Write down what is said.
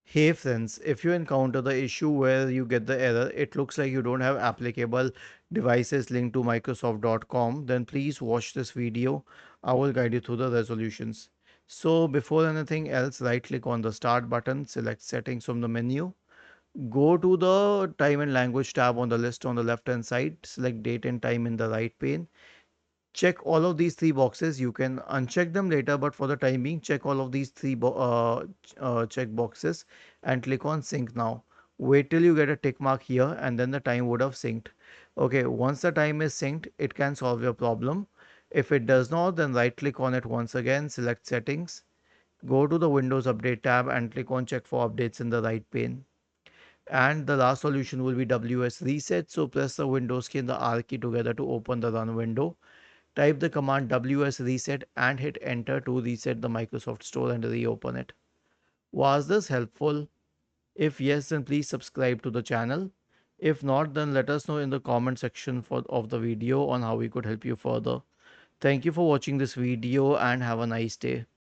Hey friends, if you encounter the issue where you get the error, it looks like you don't have applicable devices linked to Microsoft.com, then please watch this video. I will guide you through the resolutions. So before anything else, right click on the start button, select settings from the menu. Go to the time and language tab on the list on the left hand side, select date and time in the right pane. Check all of these three boxes. You can uncheck them later, but for the time being, check all of these check boxes and click on sync now. Wait till you get a tick mark here and then the time would have synced. Okay, once the time is synced, it can solve your problem. If it does not, then right click on it once again, select settings, go to the Windows Update tab and click on check for updates in the right pane. And the last solution will be WS reset. So press the Windows key and the R key together to open the run window. Type the command ws reset and hit enter to reset the Microsoft Store and reopen it. Was this helpful? If yes, then please subscribe to the channel. If not, then let us know in the comment section of the video on how we could help you further. Thank you for watching this video and have a nice day.